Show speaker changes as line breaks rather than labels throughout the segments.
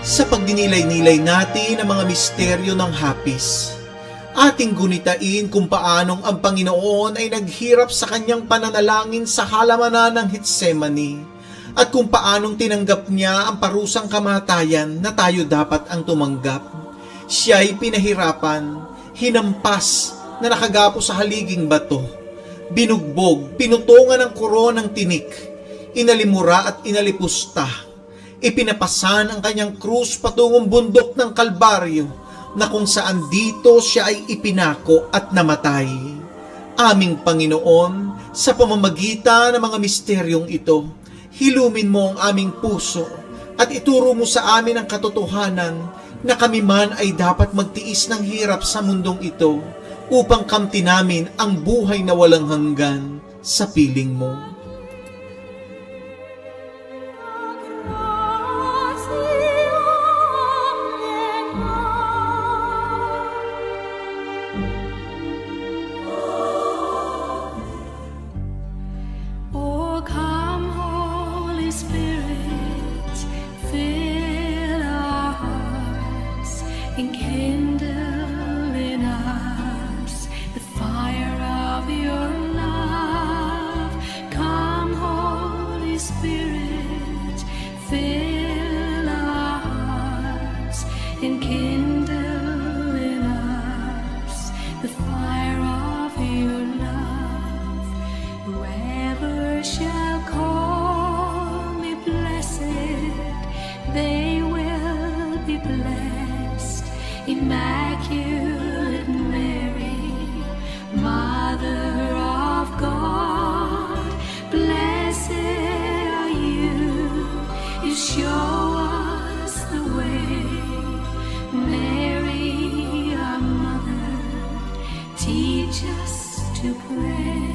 Sa pagdinilay-nilay natin ang mga misteryo ng hapis, ating gunitain kung paanong ang Panginoon ay naghirap sa kanyang pananalangin sa halamanan ng Getsemani at kung paanong tinanggap niya ang parusang kamatayan na tayo dapat ang tumanggap. Siya ay pinahirapan, hinampas na nakagapo sa haliging bato, binugbog, pinutungan ng koronang tinik, inalimura at inalipusta. Ipinapasan ang kanyang krus patungong bundok ng Kalbaryo na kung saan dito siya ay ipinako at namatay. Aming Panginoon, sa pamamagitan ng mga misteryong ito, hilumin mo ang aming puso at ituro mo sa amin ang katotohanan na kami man ay dapat magtiis ng hirap sa mundong ito upang kamtin namin ang buhay na walang hanggan sa piling mo.
Immaculate Mary, Mother of God, blessed are you, you show us the way. Mary, our Mother, teach us to pray.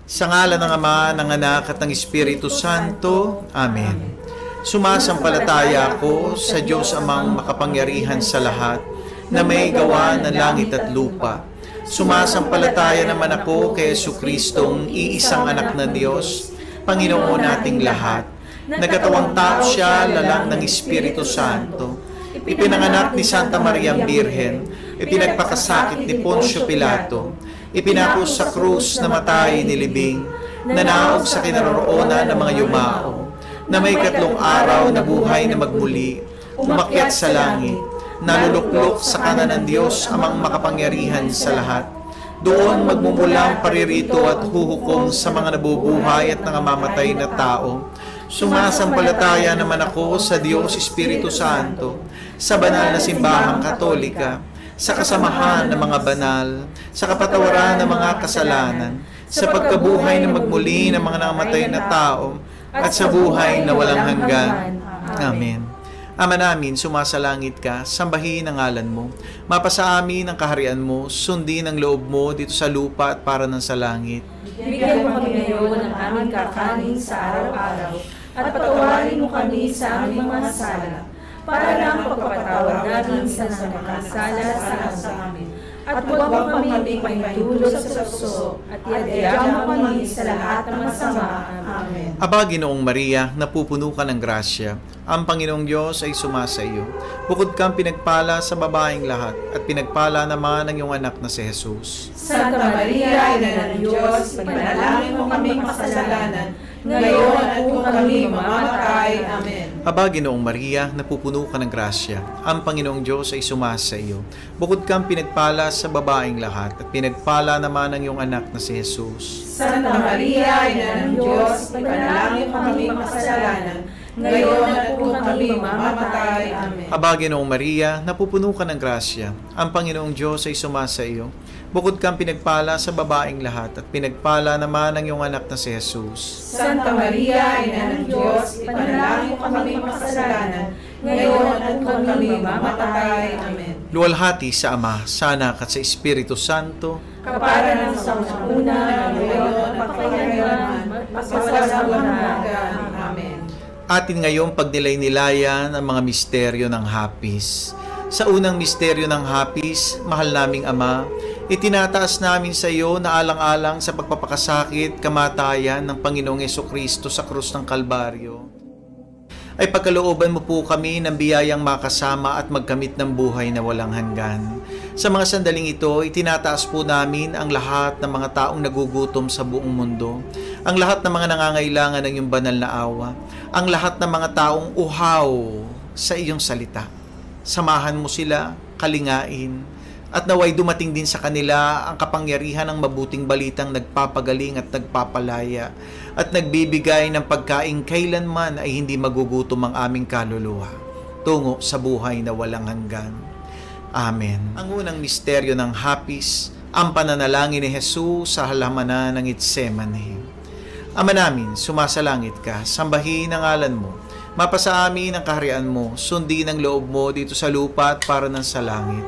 Sa ngalan ng Ama, ng Anak at ng Espiritu Santo. Amen. Sumasampalataya ako sa Diyos Amang makapangyarihan sa lahat, na may gawa ng langit at lupa. Sumasampalataya naman ako kay Jesucristong iisang anak ng Diyos, Panginoon nating lahat. Nagkatawang tao siya, lalang ng Espiritu Santo. Ipinanganak ni Santa Maria Birhen, ipinagpakasakit ni Poncio Pilato, ipinako sa krus, namatay, nilibing, nanaog sa kinaroroonan ng mga yumao, na may 3 araw na buhay na magmuli, umakyat sa langit, naluluklok sa kanan ng Diyos Amang makapangyarihan sa lahat. Doon magmumulang paririto at huhukom sa mga nabubuhay at nangamamatay na tao. Sumasampalataya naman ako sa Diyos Espiritu Santo, sa banal na simbahang Katolika, sa kasamahan ng mga banal, sa kapatawaran ng mga kasalanan, sa pagkabuhay na magmuli ng mga nangamatay na tao, at sa buhay na walang hanggan. Amen. Ama namin, sumasalangit ka, sambahin ang ngalan mo. Mapasa amin ang kaharian mo, sundin ang loob mo dito sa lupa at para ng sa langit.
Bigyan mo kami ngayon ng aming kakanin sa araw-araw, at patawarin mo kami sa aming mga sala, para lang pagpapatawad namin sa nakakasala sa amin. At huwag mo kami pahintulot sa tukso, at iadya mo kami sa lahat ng masama. Amen.
Aba, Ginoong Maria, napupuno ka ng grasya. Ang Panginoong Diyos ay sumasa iyo. Bukod kang pinagpala sa babaeng lahat, at pinagpala naman ang iyong anak na si Jesus.
Santa Maria, Ina ng Diyos, panalangin mo kami makasalanan, ngayon at kung kami mamamatay. Amen.
Aba, Ginoong Maria, napupuno ka ng grasya. Ang Panginoong Diyos ay sumasa iyo. Bukod kang pinagpala sa babaeng lahat, at pinagpala naman ang iyong anak na si Jesus.
Santa Maria, Ina ng Diyos, panalangin mo kami makasalanan, ngayon at kung kami mamamatay. Amen.
Aba, Ginoong Maria, napupuno ka ng grasya. Ang Panginoong Diyos ay sumasa iyo. Bukod kang pinagpala sa babaeng lahat, at pinagpala naman ang iyong anak na si Jesus.
Santa Maria, Ina ng Diyos, panalangin mo kami makasalanan, ngayon at kung kami mamamatay. Amen.
Luwalhati sa Ama, sa Anak at sa Espiritu Santo.
Kapara ng sa una, ngayon at kailanman, magpasawalang hanggan. Amen.
Atin ngayong pagnilay-nilayan ang mga misteryo ng hapis. Sa unang misteryo ng hapis, mahal naming Ama, itinataas namin sa iyo na alang-alang sa pagpapakasakit, kamatayan ng Panginoong Jesucristo sa krus ng Kalbaryo, ay pagkalooban mo po kami ng biyayang makasama at magkamit ng buhay na walang hanggan. Sa mga sandaling ito, itinataas po namin ang lahat ng mga taong nagugutom sa buong mundo, ang lahat ng mga nangangailangan ng iyong banal na awa, ang lahat ng mga taong uhaw sa iyong salita. Samahan mo sila, kalingain, at naway dumating din sa kanila ang kapangyarihan ng mabuting balitang nagpapagaling at nagpapalaya at nagbibigay ng pagkain kailanman ay hindi magugutom ang aming kaluluwa tungo sa buhay na walang hanggan. Amen. Ang unang misteryo ng hapis, ang pananalangin ni Jesus sa halamanan ng Getsemani. Ama namin, sumasalangit ka, sambahin ang ngalan mo, mapasa amin ang kaharian mo, sundin ang loob mo dito sa lupa at para ng sa langit.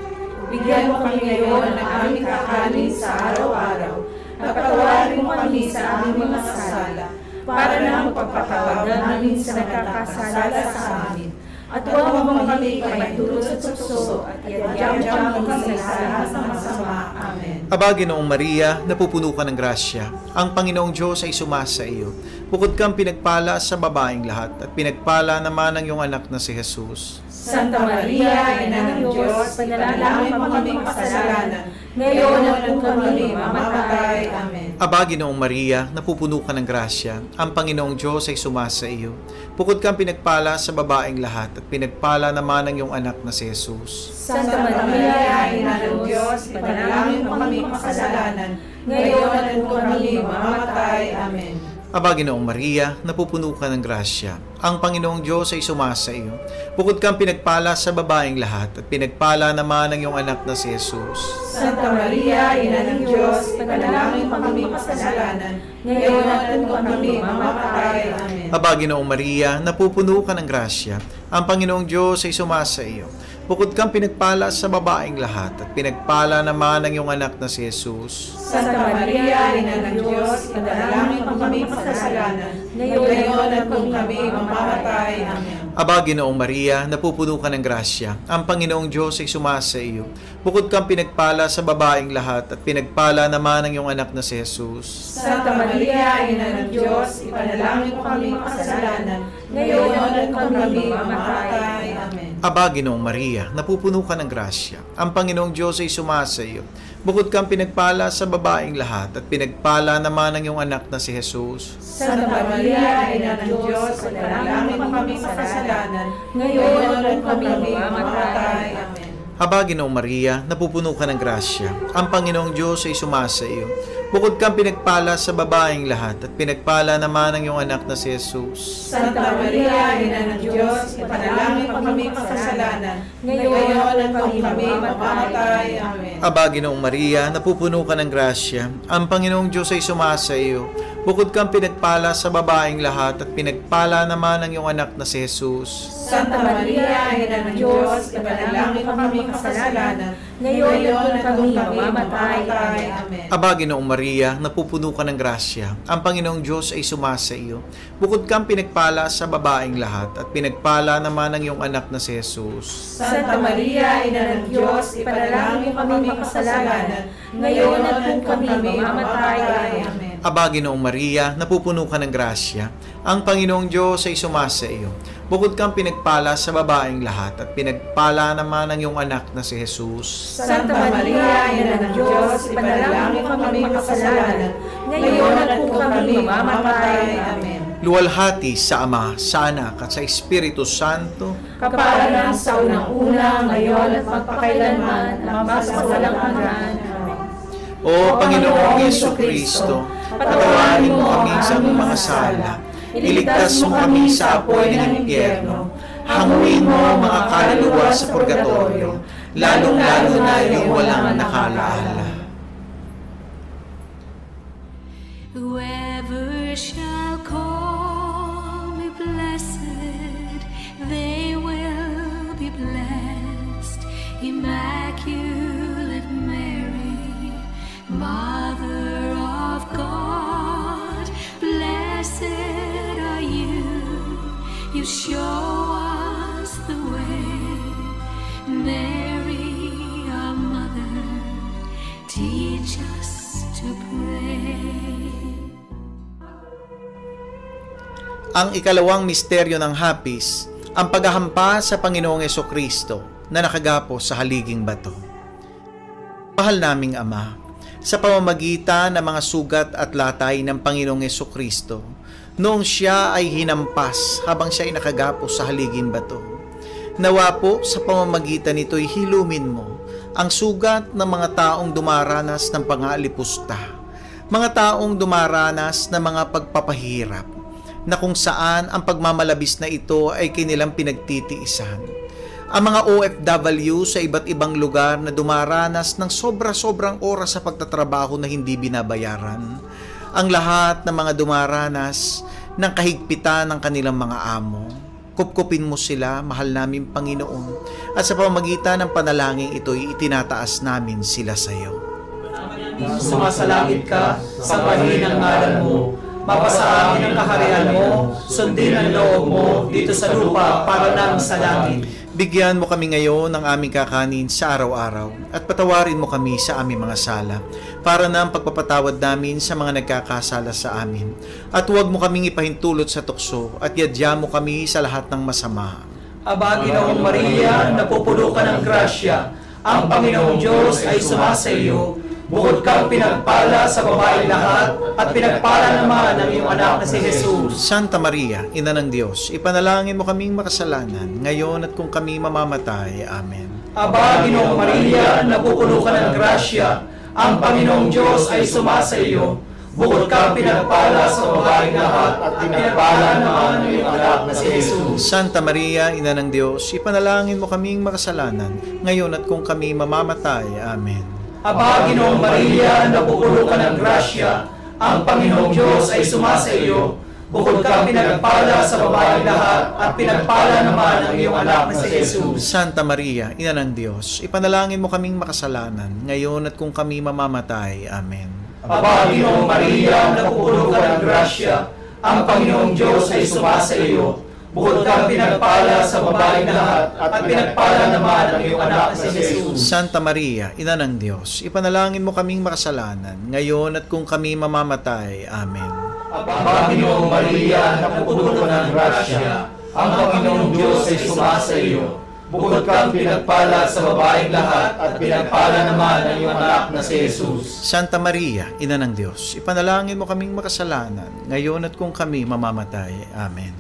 Bigyan mo kami ngayon ng aming kakanin sa araw-araw, at patawarin mo kami sa aming mga sala, para na magpapatawad namin sa nagkakasala sa amin. At huwag mo kami pahintulot sa tukso, at iadya mo kami sa lahat ng masama. Amen.
Aba, Ginoong Maria, napupuno ka ng grasya. Ang Panginoong Diyos ay sumasa iyo. Bukod kang pinagpala sa babaeng lahat, at pinagpala naman ang iyong anak na si Jesus.
Santa Maria, Ina ng Diyos, panalangin mo kami makasalanan, ngayon at kung kami mamamatay. Amen.
Aba, Ginoong Maria, napupuno ka ng grasya. Ang Panginoong Diyos ay sumasa iyo. Bukod kang pinagpala sa babaeng lahat, at pinagpala naman ang iyong anak na si Jesus.
Santa Maria, Ina ng Diyos, panalangin mo kami makasalanan, ngayon at kung kami mamamatay. Amen.
Aba, Ginoong Maria, napupuno ka ng grasya. Ang Panginoong Diyos ay sumasa iyo. Bukod kang pinagpala sa babaeng lahat, at pinagpala naman ang iyong anak na si Jesus.
Santa Maria, Ina ng Diyos, panalangin mo kami makasalanan, ngayon at kung kami mamamatay. Amen.
Aba, Ginoong Maria, napupuno ka ng grasya. Ang Panginoong Diyos ay sumasa iyo. Bukod kang pinagpala sa babaeng lahat, at pinagpala naman ang iyong anak na si Jesus.
Santa Maria, Ina ng Diyos, panalangin mo kami makasalanan, ngayon at kung kami mamamatay. Amen.
Aba, Ginoong Maria, napupuno ka ng grasya. Ang Panginoong Diyos ay sumasa iyo. Bukod kang pinagpala sa babaeng lahat, at pinagpala naman ang iyong anak na si Jesus.
Santa Maria, Ina ng Diyos, ipanalangin mo kami makasalanan, ngayon at kung kami mamamatay. Amen.
Aba, Ginoong Maria, napupuno ka ng grasya. Ang Panginoong Diyos ay sumasa iyo. Bukod kang pinagpala sa babaeng lahat, at pinagpala naman ang iyong anak na si Jesus.
Santa Maria, Ina ng Diyos, panalangin mo kami makasalanan, ngayon at kung kami mamamatay. Amen.
Aba, Ginoong Maria, napupuno ka ng grasya. Ang Panginoong Diyos ay sumasa iyo. Bukod kang pinagpala sa babaeng lahat, at pinagpala naman ang iyong anak na si Jesus.
Santa Maria, Ina ng Diyos, ipanalangin mo kami makasalanan, ngayon at kung kami mamamatay. Amen.
Aba, Ginoong Maria, napupuno ka ng grasya. Ang Panginoong Diyos ay sumasa iyo. Bukod kang pinagpala sa babaeng lahat at pinagpala naman ang iyong anak na si Jesus.
Santa Maria, Ina ng Diyos, ipanalangin mo kami kasalanan, ngayon at kung kami mamamatay. Amen.
Aba, Ginoong Maria, napupuno ka ng grasya. Ang Panginoong Diyos ay sumasa iyo. Bukod kang pinagpala sa babaeng lahat at pinagpala naman ang iyong anak na si Jesus.
Santa Maria, Ina ng Diyos, ipanalangin mo kami kasalanan, ngayon at kung kami mamamatay. Amen.
Aba, Ginoong Maria, napupuno ka ng grasya. Ang Panginoong Diyos ay sumasa iyo. Bukod kang pinagpala sa babaeng lahat at pinagpala naman ang iyong anak na si Jesus.
Santa Maria, Ina ng Diyos, ipanalangin mo kami kasalanan, ngayon at kung kami mamamatay. Amen.
Luwalhati sa Ama, sa Anak at sa Espiritu Santo.
Kapara sa unang-una, ngayon at magpakailanman, at magpasawalang hanggan. Amen.
O Panginoong Jesucristo, patawarin mo kami sa aming mga sala. Iligtas mo kami sa apoy ng impyerno. Hanguin mo ang mga kaluluwa sa purgatorio, lalong-lalo na yung walang nakalaala.
Whoever shall call me blessed, they will be blessed. Immaculate Mary, Mother of God, blessed are you. You show us the way. Mary, our mother, teach us to pray.
Ang ikalawang misteryo ng hapis, ang paghahampa sa Panginoong Jesucristo na nakagapo sa haliging bato. Mahal naming Ama, sa pamamagitan ng mga sugat at latay ng Panginoong Jesucristo, noong siya ay hinampas habang siya ay nakagapo sa haliging bato, nawa po sa pamamagitan nito'y hilumin mo ang sugat ng mga taong dumaranas ng pangalipusta, mga taong dumaranas ng mga pagpapahirap, na kung saan ang pagmamalabis na ito ay kanilang pinagtitiisan. Ang mga OFW sa iba't ibang lugar na dumaranas ng sobra-sobrang oras sa pagtatrabaho na hindi binabayaran. Ang lahat ng mga dumaranas ng kahigpitan ng kanilang mga amo. Kupkupin mo sila, mahal naming Panginoon, at sa pamamagitan ng panalangin ito'y itinataas namin sila sa iyo.
Sumasalangit ka sa kahilingang ngalan mo. Mapasa amin ang kaharian mo, sundin ang loob mo dito sa lupa para nang sa langit.
Bigyan mo kami ngayon ng aming kakanin sa araw-araw at patawarin mo kami sa aming mga sala para na ang pagpapatawad namin sa mga nagkakasala sa amin. At huwag mo kaming ipahintulot sa tukso at yadya mo kami sa lahat ng masama.
Aba, Ginoong Maria, napupuno ka ng grasya. Ang Panginoong Diyos ay sumasa iyo. Bukod kang pinagpala sa babaeng lahat at pinagpala naman ang iyong anak na si Jesus.
Santa Maria, Ina ng Diyos, ipanalangin mo kaming makasalanan, ngayon at kung kami mamamatay. Amen.
Aba, Ginoong Maria, napupuno ka ng grasya. Ang Panginoong Diyos ay sumasa iyo. Bukod kang pinagpala sa babaeng lahat at pinagpala naman ang iyong anak na si Jesus.
Santa Maria, Ina ng Diyos, ipanalangin mo kaming makasalanan, ngayon at kung kami mamamatay. Amen.
Aba, Ginoong Maria, napupuno ka ng grasya. Ang Panginoong Diyos ay sumasa iyo. Bukod kang pinagpala sa babaeng lahat at pinagpala naman ang iyong anak na si Jesus.
Santa Maria, Ina ng Diyos, ipanalangin mo kaming makasalanan, ngayon at kung kami mamamatay. Amen.
Aba, Ginoong Maria, napupuno ka ng grasya. Ang Panginoong Diyos ay sumasa iyo. Bukod kang pinagpala sa babaeng lahat at pinagpala naman ang iyong anak na si Jesus.
Santa Maria, Ina ng Diyos, ipanalangin mo kaming makasalanan, ngayon at kung kami mamamatay. Amen.
Aba, Ginoong Maria, napupuno ka ng grasya. Ang Panginoong Diyos ay sumasa iyo. Bukod kang pinagpala sa babaeng lahat at pinagpala naman ang iyong anak na si Jesus.
Santa Maria, Ina ng Diyos, ipanalangin mo kaming makasalanan, ngayon at kung kami mamamatay. Amen.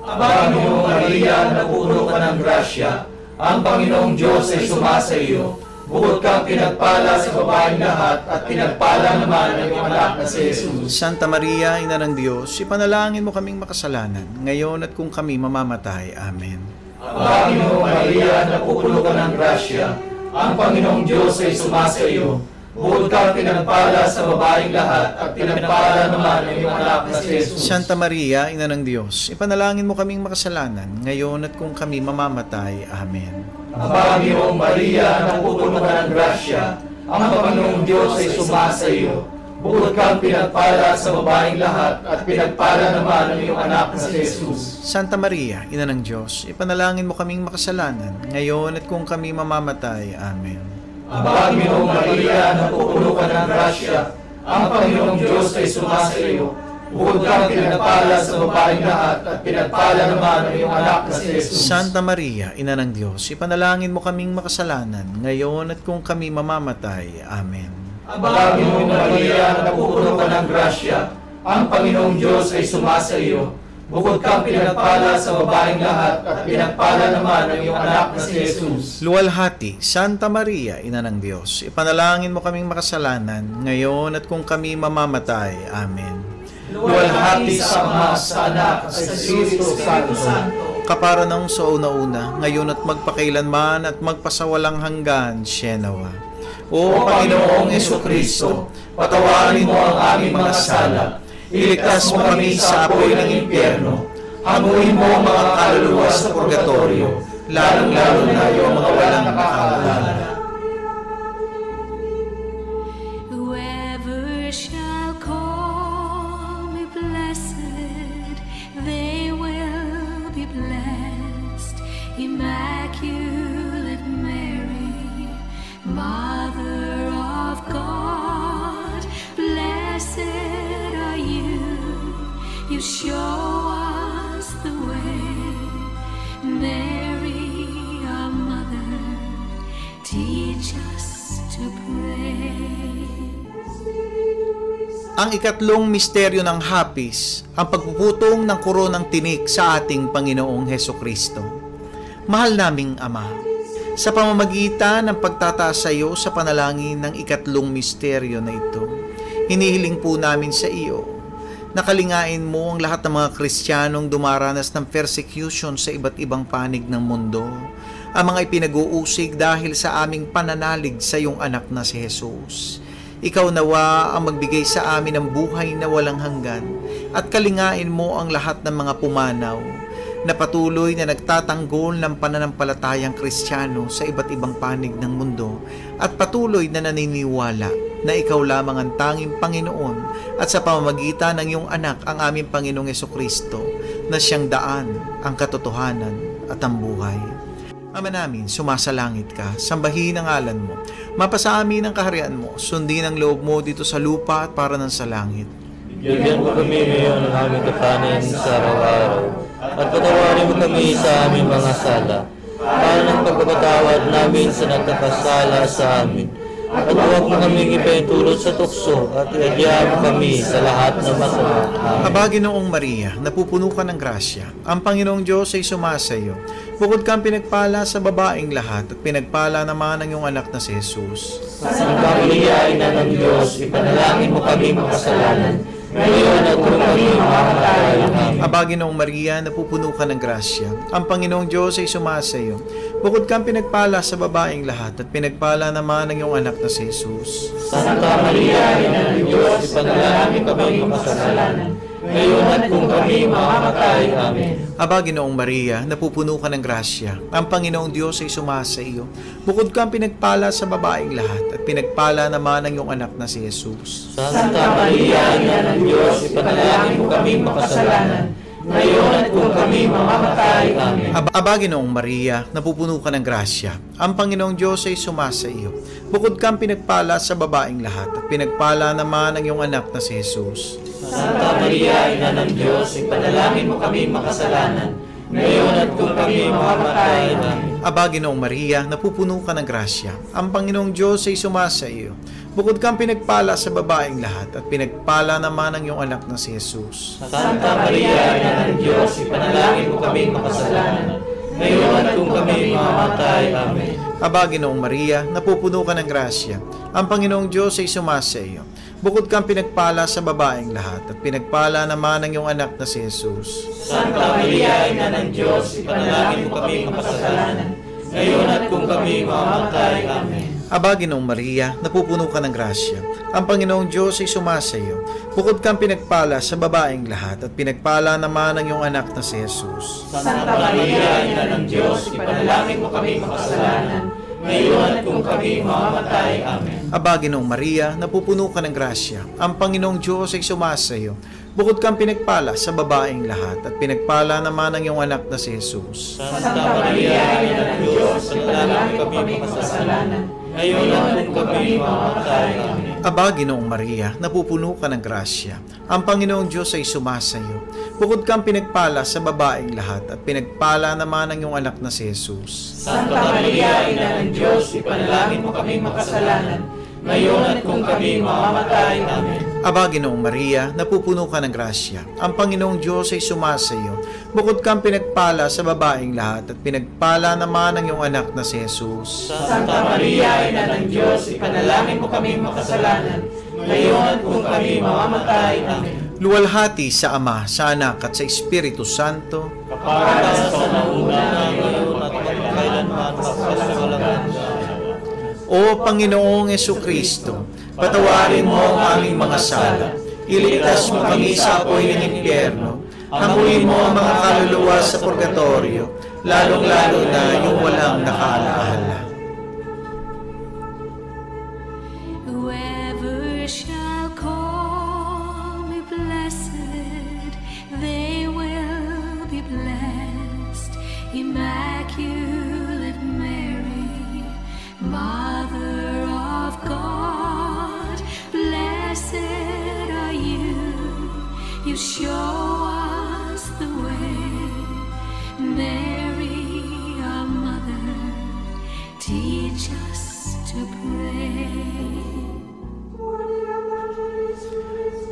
Aba, Ginoong Maria, napupuno ka ng grasya. Ang Panginoong Diyos ay sumasa iyo. Bukod kang pinagpala sa babaeng lahat at pinagpala naman ang iyong anak na si Jesus.
Santa Maria, Ina ng Diyos, ipanalangin mo kaming makasalanan, ngayon at kung kami mamamatay. Amen.
Aba, Ginoong Maria, napupuno ka ng grasya. Ang Panginoong Diyos ay sumasa iyo. Bukod kang pinagpala sa babaeng lahat at pinagpala naman ang iyong anak na si Jesus.
Santa Maria, Ina ng Diyos, ipanalangin mo kaming makasalanan, ngayon at kung kami mamamatay. Amen.
Aba, Ginoong Maria, napupuno ka ng grasya, ang Panginoong Diyos ay sumasa iyo. Bukod kang pinagpala sa babaeng lahat at pinagpala naman ang iyong anak na si Jesus.
Santa Maria, Ina ng Diyos, ipanalangin mo kaming makasalanan, ngayon at kung kami mamamatay. Amen.
Aba, Ginoong Maria, napupuno ka ng grasya, ang Panginoong Diyos ay sumasa iyo. Bukod kang pinagpala sa babaeng lahat at pinagpala naman ang iyong anak na si Jesus.
Santa Maria, Ina ng Diyos, ipanalangin mo kaming makasalanan, ngayon at kung kami mamamatay. Amen.
Aba, Ginoong Maria, napupuno ka ng grasya, ang Panginoong Diyos ay sumasa iyo. Bukod kang pinagpala sa babaeng lahat at pinagpala naman ang iyong anak na si Jesus.
Luwalhati, Santa Maria, Ina ng Diyos, ipanalangin mo kaming makasalanan, ngayon at kung kami mamamatay. Amen.
Luwalhati sa Ama, sa Anak, at sa Espiritu Santo.
Kapara ng sa una-una, ngayon at magpakailanman at magpasawalang hanggan. Sienawa. O Panginoong Jesucristo, patawarin mo ang aming mga sala. Iligtas mo kami sa apoy ng impyerno. Hamuin mo ang mga kaluluwa sa purgatorio, lalong-lalo na yung mga walang nakakaalala.
Whoever shall call me blessed, they will be blessed. Immaculate Mary, Mother of God, blessed are you. You show us the way. Mary, our mother, teach us to pray.
Ang ikatlong misteryo ng hapis, ang pagpuputong ng koronang tinik sa ating Panginoong Hesukristo. Mahal naming Ama, sa pamamagitan ng pagtataas sa iyo sa panalangin ng ikatlong misteryo na ito, hinihiling po namin sa iyo, nakalingain mo ang lahat ng mga Kristiyanong dumaranas ng persecution sa iba't ibang panig ng mundo, ang mga ipinag-uusig dahil sa aming pananalig sa iyong anak na si Jesus. Ikaw nawa ang magbigay sa amin ng buhay na walang hanggan at kalingain mo ang lahat ng mga pumanaw na patuloy na nagtatanggol ng pananampalatayang Kristiyano sa iba't ibang panig ng mundo at patuloy na naniniwala na ikaw lamang ang tanging Panginoon at sa pamamagitan ng iyong anak ang aming Panginoong Jesucristo na siyang daan, ang katotohanan at ang buhay. Ama namin, sumasalangit ka, sambahin ang ngalan mo, mapasa amin ang kaharian mo, sundin ang loob mo dito sa lupa at para ng sa langit.
Bigyan mo kami ngayon ng aming kakanin sa araw-araw, at patawarin mo kami sa aming mga sala, para ng pagpapatawad namin sa nagkakasala sa amin. At huwag mo kami ipahintulot sa tukso, at iadya mo kami sa lahat ng masama. Amen.
Aba, Ginoong Maria, napupuno ka ng grasya. Ang Panginoong Diyos ay sumasa iyo. Bukod kang pinagpala sa babaeng lahat at pinagpala naman ang iyong anak na si Jesus.
Santa Maria, Ina ng Diyos, ipanalangin mo kami makasalanan, ngayon at kung kami mamamatay. Amen.
Aba, Ginoong Maria, napupuno ka ng grasya. Ang Panginoong Diyos ay sumasa iyo. Bukod kang pinagpala sa babaeng lahat at pinagpala naman ang iyong anak na si Jesus.
Santa Maria, Ina ng Diyos, ipanalangin kami makasalanan, ngayon at kung kami mamamatay. Amen.
Aba, Ginoong Maria, napupuno ka ng grasya. Ang Panginoong Diyos ay sumasa iyo. Bukod kang pinagpala sa babaeng lahat at pinagpala naman ang iyong anak na si Jesus.
Santa Maria, Ina ng Diyos, ipanalangin mo kami makasalanan, ngayon at kung kami mamamatay. Amen.
Aba, Ginoong Maria, napupuno ka ng grasya. Ang Panginoong Diyos ay sumasa iyo. Bukod kang pinagpala sa babaeng lahat at pinagpala naman ang iyong anak na si Jesus.
Santa Maria, Ina ng Diyos, ipanalangin mo kami makasalanan, ngayon at kung kami mamamatay. Amen.
Aba, Ginoong Maria, napupuno ka ng grasya. Ang Panginoong Diyos ay sumasa iyo. Bukod kang pinagpala sa babaeng lahat at pinagpala naman ang iyong anak na si Jesus.
Santa Maria, Ina ng Diyos, ipanalangin mo kami makasalanan, ngayon at kung kami mamamatay. Amen.
Aba, Ginoong Maria, napupuno ka ng grasya. Ang Panginoong Diyos ay sumasa iyo. Bukod kang pinagpala sa babaeng lahat at pinagpala naman ang iyong anak na si Jesus.
Santa Maria, Ina ng Diyos, ipanalangin mo kami makasalanan, ngayon at kung kami mamamatay. Amen.
Aba, Ginoong Maria, napupuno ka ng grasya. Ang Panginoong Diyos ay sumasa iyo. Bukod kang pinagpala sa babaeng lahat at pinagpala naman ang iyong anak na si Jesus.
Santa Maria, Ina ng Diyos, ipanalangin mo kami makasalanan, ngayon at kung kami mamamatay. Amen.
Aba, Ginoong Maria, napupuno ka ng grasya. Ang Panginoong Diyos ay sumasa iyo. Bukod kang pinagpala sa babaeng lahat at pinagpala naman ang iyong anak na si Jesus.
Santa Maria, Ina ng Diyos, ipanalangin mo kami makasalanan, ngayon at kung kami mamamatay. Amen.
Aba, Ginoong Maria, napupuno ka ng grasya. Ang Panginoong Diyos ay sumasa iyo. Bukod kang pinagpala sa babaeng lahat at pinagpala naman ang iyong anak na si Jesus.
Santa Maria, Ina ng Diyos, ipanalangin mo kami makasalanan, ngayon at kung kami mamamatay. Amen.
Aba, Ginoong Maria, napupuno ka ng grasya. Ang Panginoong Diyos ay sumasa iyo. Bukod kang pinagpala sa babaeng lahat at pinagpala naman ang iyong anak na si Jesus.
Santa Maria, Ina ng Diyos, ipanalangin mo kami makasalanan, ngayon at kung kami mamamatay. Amen.
Luwalhati sa Ama, sa Anak at sa Espiritu Santo.
Kapag sa nauna,
Ngayon at magpakailanman magpasawalang hanggan.
O Panginoong Jesucristo, patawarin mo ang aming mga sala. Iligtas mo kami sa apoy ng impyerno. Hamuin mo ang mga kaluluwa sa purgatorio, lalong-lalo na yung walang nakaalaala.
Whoever shall call me blessed, they will be blessed. Immaculate Mary, Mother of God, blessed are you. You show us the way. Mary, our mother, teach us to pray.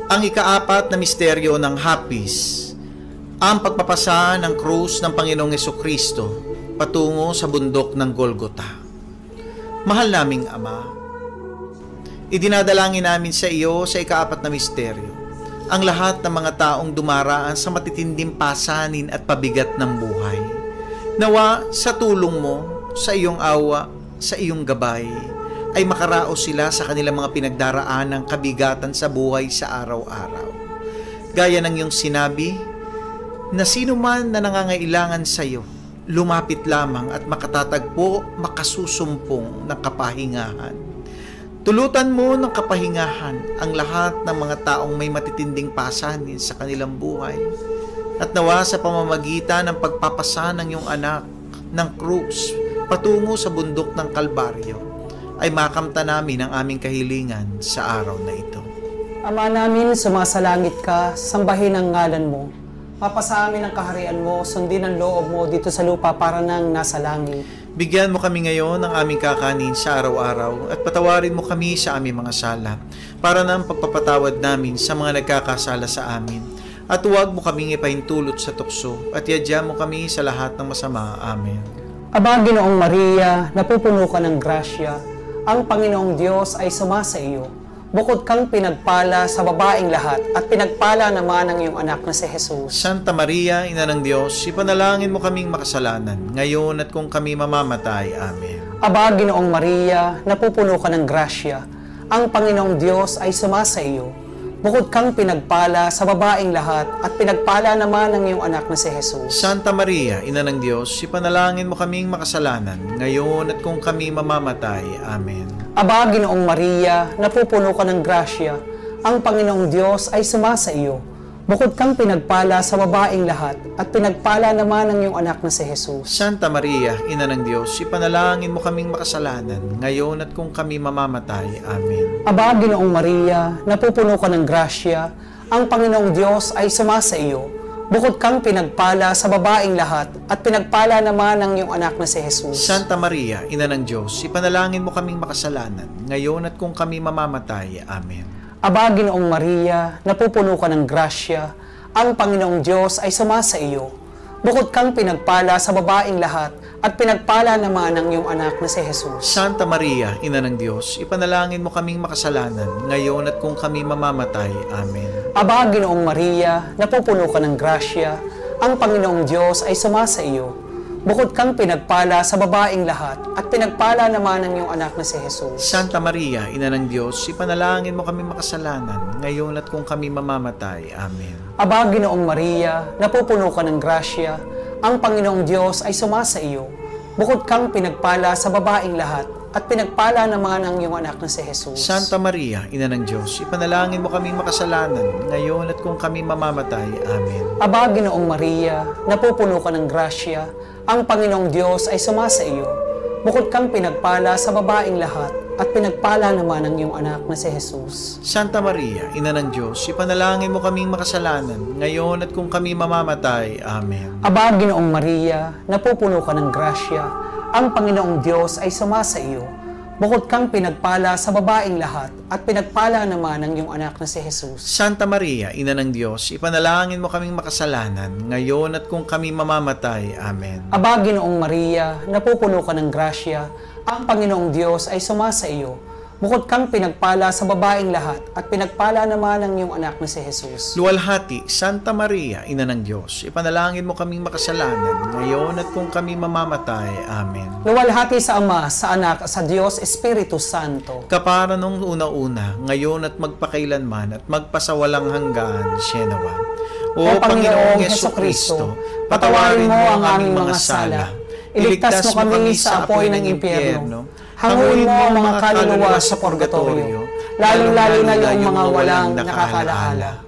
Ang ikaapat na misteryo ng hapis, ang pagpapasa ng krus ng Panginoong Jesucristo patungo sa bundok ng Golgota. Mahal naming Ama, idinadalangin namin sa iyo sa ikaapat na misteryo ang lahat ng mga taong dumaraan sa matitinding pasanin at pabigat ng buhay. Nawa sa tulong mo, sa iyong awa, sa iyong gabay, ay makaraos sila sa kanilang mga pinagdaraan ng kabigatan sa buhay sa araw-araw. Gaya ng iyong sinabi, na sino man na nangangailangan sa iyo, lumapit lamang at makatatagpo, makasusumpong ng kapahingahan. Tulutan mo ng kapahingahan ang lahat ng mga taong may matitinding pasanin sa kanilang buhay. At nawa sa pamamagitan ng pagpapasa ng iyong anak ng krus patungo sa bundok ng Kalbaryo, ay makamta namin ang aming kahilingan sa araw na ito.
Ama namin, sumasalangit ka, sambahin ang ngalan mo. Mapasa amin ang kaharian mo, sundin ang loob mo dito sa lupa para nang nasa langit.
Bigyan mo kami ngayon ng aming kakanin sa araw-araw at patawarin mo kami sa aming mga sala para na ang pagpapatawad namin sa mga nagkakasala sa amin. At huwag mo kaming ipahintulot sa tukso at iadya mo kami sa lahat ng masama. Amen.
Aba, Ginoong Maria, napupuno ka ng grasya. Ang Panginoong Diyos ay sumasa iyo. Bukod kang pinagpala sa babaeng lahat at pinagpala naman ang iyong anak na si Jesus.
Santa Maria, Ina ng Diyos, ipanalangin mo kaming makasalanan, ngayon at kung kami mamamatay. Amen.
Aba, Ginoong Maria, napupuno ka ng grasya. Ang Panginoong Diyos ay sumasa iyo. Bukod kang pinagpala sa babaeng lahat at pinagpala naman ang iyong anak na si Jesus.
Santa Maria, Ina ng Diyos, ipanalangin mo kaming makasalanan, ngayon at kung kami mamamatay. Amen.
Aba, Ginoong Maria, napupuno ka ng grasya. Ang Panginoong Diyos ay sumasa iyo. Bukod kang pinagpala sa babaeng lahat at pinagpala naman ang iyong anak na si Jesus.
Santa Maria, Ina ng Diyos, ipanalangin mo kaming makasalanan, ngayon at kung kami mamamatay. Amen.
Aba, Ginoong Maria, napupuno ka ng grasya. Ang Panginoong Diyos ay sumasa iyo. Bukod kang pinagpala sa babaeng lahat at pinagpala naman ang iyong anak na si Jesus.
Santa Maria, Ina ng Diyos, ipanalangin mo kaming makasalanan, ngayon at kung kami mamamatay. Amen.
Aba, Ginoong Maria, napupuno ka ng grasya. Ang Panginoong Diyos ay sumasa iyo. Bukod kang pinagpala sa babaeng lahat at pinagpala naman ang iyong anak na si Jesus.
Santa Maria, Ina ng Diyos, ipanalangin mo kaming makasalanan, ngayon at kung kami mamamatay. Amen.
Aba, Ginoong Maria, napupuno ka ng grasya. Ang Panginoong Diyos ay sumasa iyo. Bukod kang pinagpala sa babaeng lahat, at pinagpala naman ang iyong anak na si Jesus.
Santa Maria, Ina ng Diyos, ipanalangin mo kami makasalanan, ngayon at kung kami mamamatay. Amen.
Aba, Ginoong Maria, napupuno ka ng grasya, ang Panginoong Diyos ay sumasa iyo. Bukod kang pinagpala sa babaeng lahat, at pinagpala naman ang iyong anak na si Jesus.
Santa Maria, Ina ng Diyos, ipanalangin mo kami makasalanan, ngayon at kung kami mamamatay. Amen.
Aba, Ginoong Maria, napupuno ka ng grasya, ang Panginoong Diyos ay sumasa iyo. Bukod kang pinagpala sa babaeng lahat, at pinagpala naman ang iyong anak na si Jesus.
Santa Maria, Ina ng Diyos, ipanalangin mo kaming makasalanan, ngayon at kung kami mamamatay. Amen.
Aba, Ginoong Maria, napupuno ka ng grasya, ang Panginoong Diyos ay sumasa iyo. Bukod kang pinagpala sa babaeng lahat, at pinagpala naman ang iyong anak na si Jesus.
Santa Maria, Ina ng Diyos, ipanalangin mo kaming makasalanan, ngayon at kung kami mamamatay. Amen.
Aba, Ginoong Maria, napupuno ka ng grasya, ang Panginoong Diyos ay sumasa iyo. Bukod kang pinagpala sa babaeng lahat, at pinagpala naman ang iyong anak na si Jesus.
Luwalhati, Santa Maria, Ina ng Diyos, ipanalangin mo kaming makasalanan, ngayon at kung kami mamamatay. Amen.
Luwalhati sa Ama, sa Anak, sa Diyos Espiritu Santo.
Kapara nung una-una, ngayon at magpakailanman at magpasawalang hanggan. Sienawa. O Panginoong Jesucristo, patawarin mo ang aming mga sala. Iligtas mo kami sa apoy ng impyerno. Hanguin mo ang mga kaluluwa sa purgatorio, lalong-lalo na yung mga walang nakakalaala.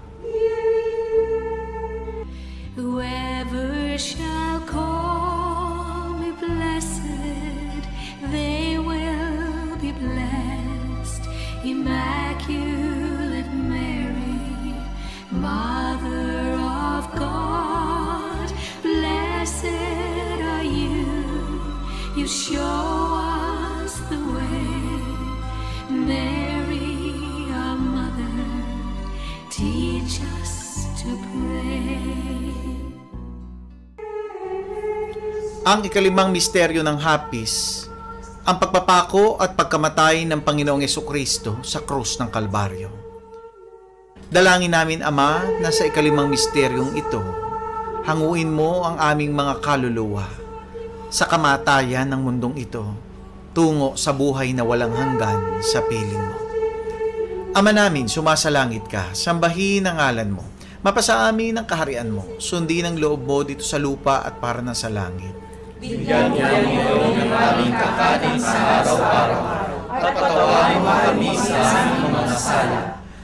Whoever shall call me blessed, they will be blessed. Immaculate Mary, Mother of God, blessed are you. You show us the way. Mary, our mother, teach us to pray.
Ang ikalimang misteryo ng hapis, ang pagpapako at pagkamatay ng Panginoong Jesucristo sa krus ng Kalbaryo. Dalangin namin, Ama, na sa ikalimang misteryong ito, hanguin mo ang aming mga kaluluwa sa kamatayan ng mundong ito, tungo sa buhay na walang hanggan sa piling mo. Ama namin, sumasalangit ka, sambahin ang ngalan mo, mapasa amin ang kaharian mo, sundin ang loob mo dito sa lupa at para na sa langit.
Bigyan niyo ngayon ng aming kakanin sa araw-araw, at patawarin mo kami sa aming mga sala,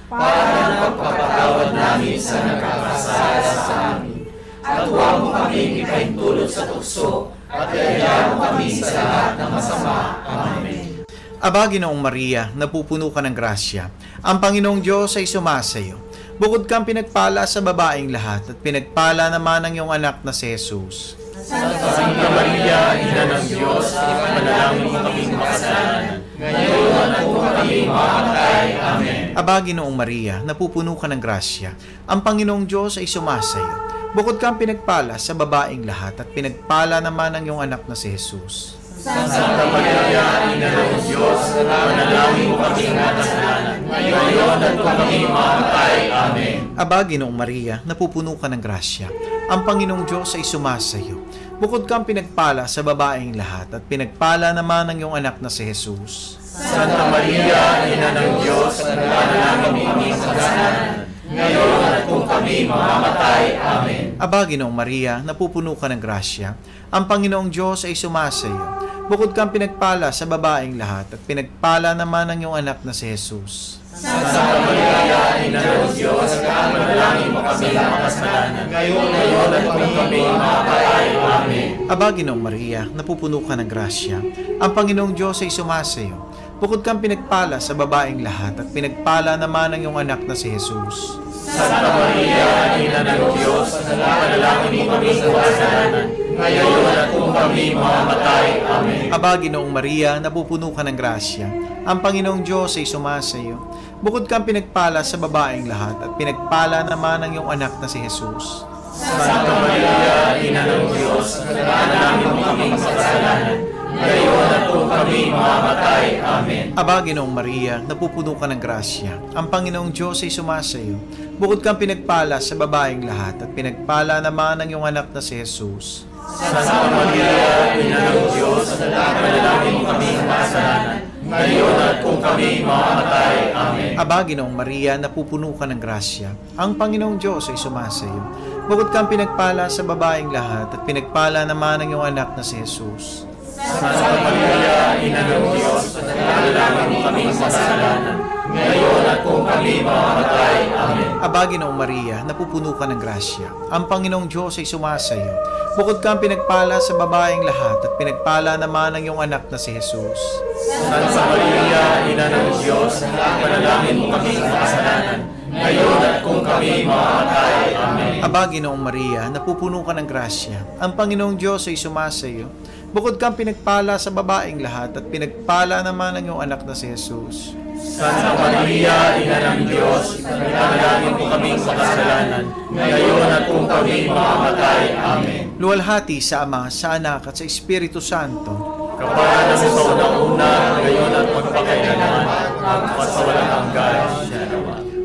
para ng pagpapatawad namin sa nagkakasala sa amin. At huwag mo kami ipahintulot sa tukso, at iayaw mo kami sa lahat ng masama. Amen.
Aba, Ginoong Maria, napupuno ka ng grasya. Ang Panginoong Diyos ay sumasayo. Bukod kang pinagpala sa babaeng lahat, at pinagpala naman ang iyong anak na si Jesus.
Santa Maria, Ina ng Diyos, ipanalangin mo kaming makasalanan, ngayon at kung kami mamamatay. Amen.
Aba, Ginoong Maria, napupuno ka ng grasya. Ang Panginoong Diyos ay sumasayo. Bukod kang pinagpala sa babaeng lahat, at pinagpala naman ang iyong anak na si Jesus.
Santa Maria, Ina ng Diyos, ipanalangin mo kaming makasalanan, ngayon at kung kami mamamatay. Amen.
Aba, Ginoong Maria, napupuno ka ng grasya. Ang Panginoong Diyos ay sumasayo. Bukod kang pinagpala sa babaeng lahat, at pinagpala naman ang iyong anak na si Jesus.
Santa Maria, Ina ng Diyos, ipanalangin mo kaming makasalanan, ngayon at kung kami mamamatay. Amen.
Aba, Ginoong Maria, napupuno ka ng grasya. Ang Panginoong Diyos ay sumasayo. Bukod kang pinagpala sa babaeng lahat, at pinagpala naman ang iyong anak na si Jesus.
Santa Maria, Ina ng Diyos, ipanalangin mo kami makasalanan, ngayon at kung kami mamamatay. Amen.
Aba, Ginoong Maria, napupuno ka ng grasya. Ang Panginoong Diyos ay sumasayo. Bukod kang pinagpala sa babaeng lahat, at pinagpala naman ang iyong anak na si Jesus.
Santa Maria, Ina ng Diyos, ipanalangin mo kami makasalanan, ngayon at kung kami mamamatay. Amen.
Aba, Ginoong Maria, napupuno ka ng grasya. Ang Panginoong Diyos ay sumasayo. Bukod kang pinagpala sa babaeng lahat, at pinagpala naman ang iyong anak na si Jesus.
Santa Maria, Ina ng Diyos, ipanalangin mo kami makasalanan, ngayon at kung kami mamamatay. Amen.
Aba, Ginoong Maria, napupuno ka ng grasya. Ang Panginoong Diyos ay sumasayo. Bukod kang pinagpala sa babaeng lahat, at pinagpala naman ang iyong anak na si Jesus.
Santa Maria, Ina ng Diyos, panalangin mo kami makasalanan, ngayon at kung kami mamamatay. Amen.
Aba, Ginoong Maria, napupuno ka ng grasya. Ang Panginoong Diyos ay sumasayo. Bukod kang pinagpala sa babaeng lahat, at pinagpala naman ang iyong anak na si Jesus.
Santa Maria, Ina ng Diyos, panalangin mo kami makasalanan, ngayon at kung kami mamamatay. Amen.
Aba, Ginoong Maria, napupuno ka ng grasya. Ang Panginoong Diyos ay sumasayo. Bukod kang pinagpala sa babaeng lahat, at pinagpala naman ang iyong anak na si Jesus.
Santa Maria, Ina ng Diyos, panalangin mo kami makasalanan, ngayon at kung kami mamamatay. Amen.
Aba, Ginoong Maria, napupuno ka ng grasya. Ang Panginoong Diyos ay sumasayo. Bukod kang pinagpala sa babaeng lahat, at pinagpala naman ang iyong anak na si Jesus.
Santa Maria, Ina ng Diyos, panalangin mo kami makasalanan, ngayon at kung kami mamamatay. Amen.
Luwalhati sa Ama, sa Anak, at sa Espiritu Santo.
Kapara sa una, ngayon at magpakailanman, magpasawalang hanggan.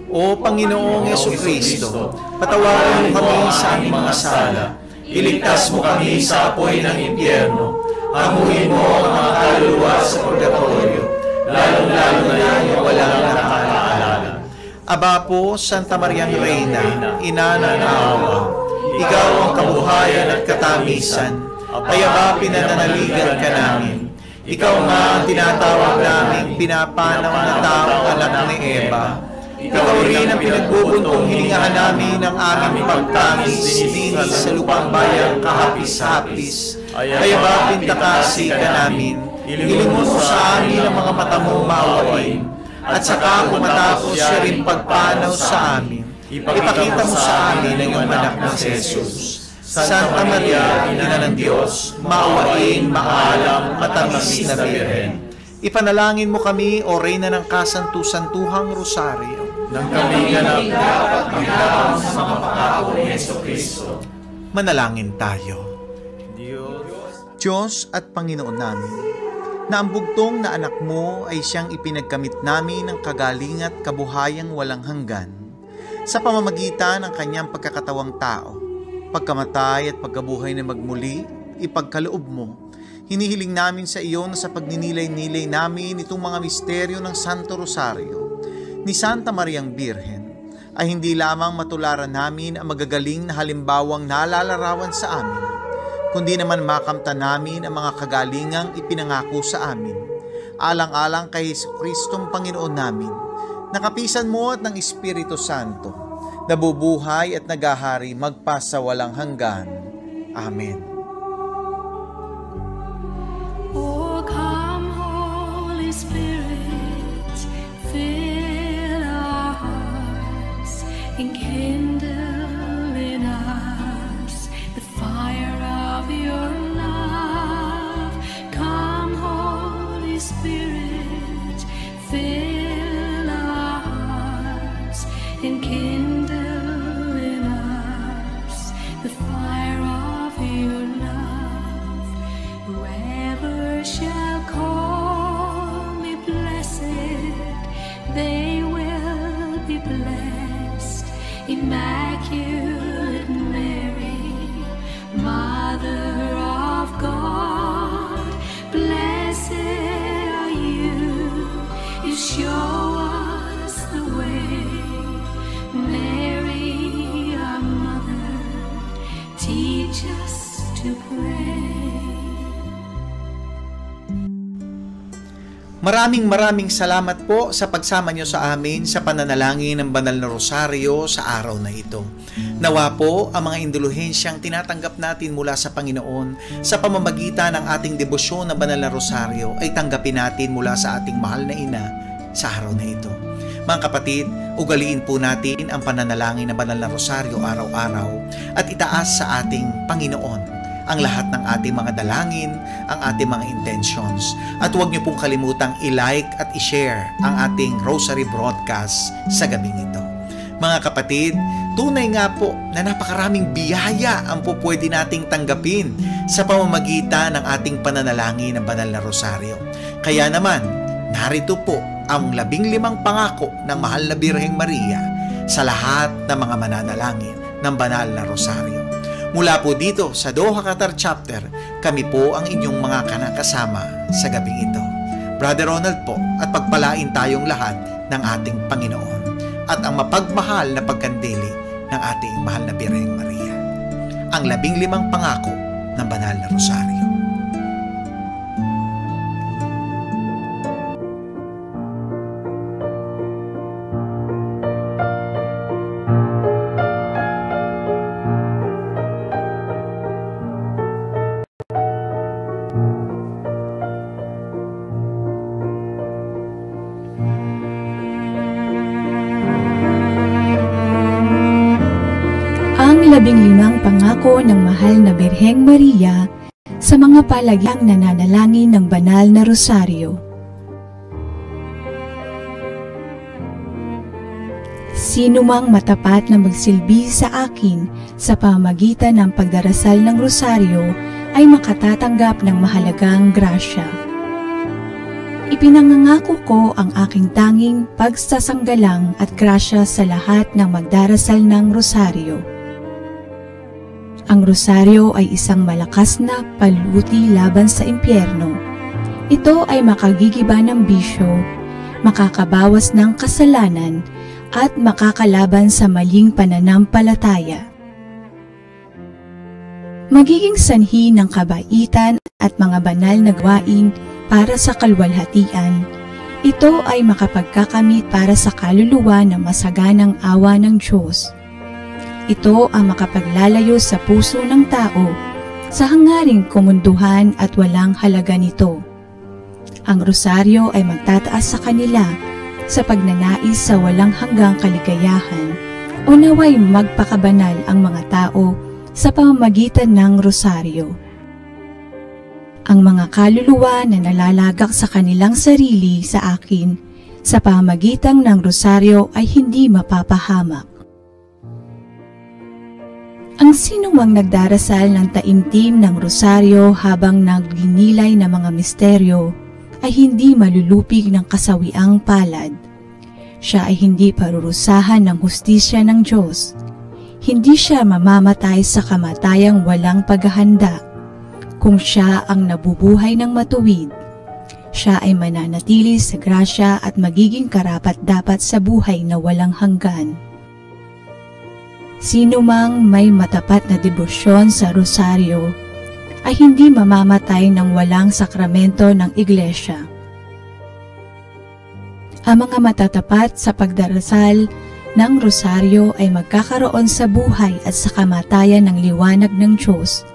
O Panginoong Yesukristo, patawarin mo kami sa aming mga sala.
Iligtas mo kami sa apoy ng impyerno. Amuhin mo ang mga kaluluwa sa purgatorio, lalong-lalo na yung walang nakakaalala.
Aba po, Santa Mariang Reina, Ina ng awa, ikaw ang kabuhayan at katamisan, ay aba pinananaligan ka namin. Ikaw nga ang tinatawag namin pinapanaw na taong anak ni Eva. Ikaw rin ang pinagbubuntong hilingahan namin ng aming pagtangis din sa lupang bayang kahapis-hapis. Ay aba pintakasi ka namin. Ilimon mo sa amin ang mga mata mong maawain. At saka kung matapos siya rin pagpanaw sa amin, ipakita mo sa amin ang iyong anak na si Jesus. Santa Maria, Ina ng Diyos, maawain, maalam, matamis na Birhen. Ipanalangin mo kami, O Reyna ng Kasantu-Santuhang Rosario,
nang kami ganap dapat maglaban sa mga pangako ni Jesucristo.
Manalangin tayo. Diyos at Panginoon namin, na ang bugtong na anak mo ay siyang ipinagkamit namin ng kagaling at kabuhayang walang hanggan sa pamamagitan ng kanyang pagkakatawang tao, pagkamatay at pagkabuhay na magmuli, ipagkaloob mo. Hinihiling namin sa iyo na sa pagninilay-nilay namin itong mga misteryo ng Santo Rosario ni Santa Mariang Birhen ay hindi lamang matularan namin ang magagaling na halimbawang nalalarawan sa amin, kundi naman makamta namin ang mga kagalingang ipinangako sa amin, alang-alang kay Jesucristong Panginoon namin, nakapisan mo at ng Espiritu Santo, nabubuhay at nagahari magpasawalang hanggan. Amen.
Oh, come, Holy Spirit, fill our hearts, enkindle in us the fire of your love. Come, Holy Spirit, fill our hearts, enkindle in us the fire of your love. Whoever shall call me blessed, they will be blessed. Immaculate Mary, Mother of God, blessed are you. You show us the way. Mary, our Mother, teach us to pray.
Maraming salamat po sa pagsama nyo sa amin sa pananalangin ng Banal na Rosario sa araw na ito. Nawa po ang mga indulhensyang tinatanggap natin mula sa Panginoon sa pamamagitan ng ating debosyon na Banal na Rosario ay tanggapin natin mula sa ating mahal na Ina sa araw na ito. Mga kapatid, ugaliin po natin ang pananalangin ng Banal na Rosario araw-araw at itaas sa ating Panginoon ang lahat ng ating mga dalangin, ang ating mga intentions. At huwag niyo pong kalimutang i-like at i-share ang ating Rosary broadcast sa gabing ito. Mga kapatid, tunay nga po na napakaraming biyaya ang po pwede nating tanggapin sa pamamagitan ng ating pananalangin ng Banal na Rosario. Kaya naman, narito po ang 15 pangako ng Mahal na Birheng Maria sa lahat ng mga mananalangin ng Banal na Rosario. Mula po dito sa Doha, Qatar Chapter, kami po ang inyong mga kasama sa gabing ito. Brother Ronald po, at pagpalain tayong lahat ng ating Panginoon at ang mapagmahal na pagkandili ng ating mahal na Birheng Maria. Ang 15 pangako ng Banal na Rosaryo.
Ang 15 pangako ng mahal na Birheng Maria sa mga palagyang nananalangin ng Banal na Rosaryo. Sino mang matapat na magsilbi sa akin sa pamamagitan ng pagdarasal ng Rosaryo ay makatatanggap ng mahalagang grasya. Ipinangangako ko ang aking tanging pagsasanggalang at grasya sa lahat ng magdarasal ng Rosaryo. Ang rosaryo ay isang malakas na paluti laban sa impyerno. Ito ay makagigiba ng bisyo, makakabawas ng kasalanan, at makakalaban sa maling pananampalataya. Magiging sanhi ng kabaitan at mga banal na gawain para sa kalwalhatian. Ito ay makapagkakamit para sa kaluluwa ng masaganang awa ng Diyos. Ito ang makapaglalayo sa puso ng tao sa hangaring kumunduhan at walang halaga nito. Ang rosaryo ay magtataas sa kanila sa pagnanais sa walang hanggang kaligayahan o naway magpakabanal ang mga tao sa pamamagitan ng rosaryo. Ang mga kaluluwa na nalalagak sa kanilang sarili sa akin sa pamamagitan ng rosaryo ay hindi mapapahamak. Ang sinumang nagdarasal ng taimtim ng rosaryo habang nagninilay ng mga misteryo ay hindi malulupig ng kasawiang palad. Siya ay hindi parurusahan ng hustisya ng Diyos. Hindi siya mamamatay sa kamatayang walang paghahanda. Kung siya ang nabubuhay ng matuwid, siya ay mananatili sa grasya at magiging karapat-dapat sa buhay na walang hanggan. Sino mang may matapat na debosyon sa rosaryo ay hindi mamamatay ng walang sakramento ng iglesia. Ang mga matatapat sa pagdarasal ng rosaryo ay magkakaroon sa buhay at sa kamatayan ng liwanag ng Diyos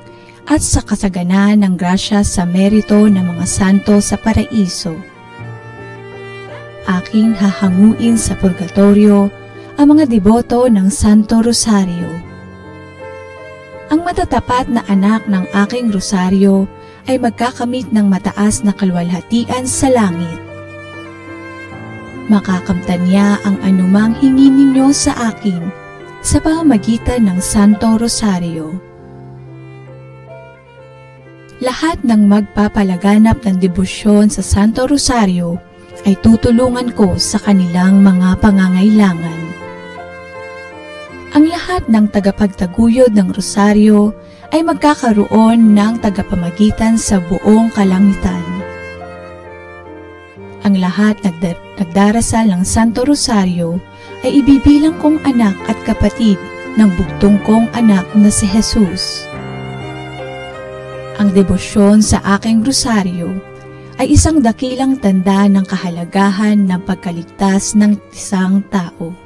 at sa kasaganaan ng grasya sa merito ng mga santo sa paraiso. Aking hahanguin sa purgatorio ang mga deboto ng Santo Rosario. Ang matatapat na anak ng aking rosaryo ay magkakamit ng mataas na kalwalhatian sa langit. Makakamtan niya ang anumang hingi ninyo sa akin sa pamamagitan ng Santo Rosario. Lahat ng magpapalaganap ng debosyon sa Santo Rosario ay tutulungan ko sa kanilang mga pangangailangan. Ang lahat ng tagapagtaguyod ng rosaryo ay magkakaroon ng tagapamagitan sa buong kalangitan. Ang lahat nagdarasal ng Santo Rosario ay ibibilang kong anak at kapatid ng bugtong kong anak na si Jesus. Ang debosyon sa aking rosaryo ay isang dakilang tanda ng kahalagahan ng pagkaligtas ng isang tao.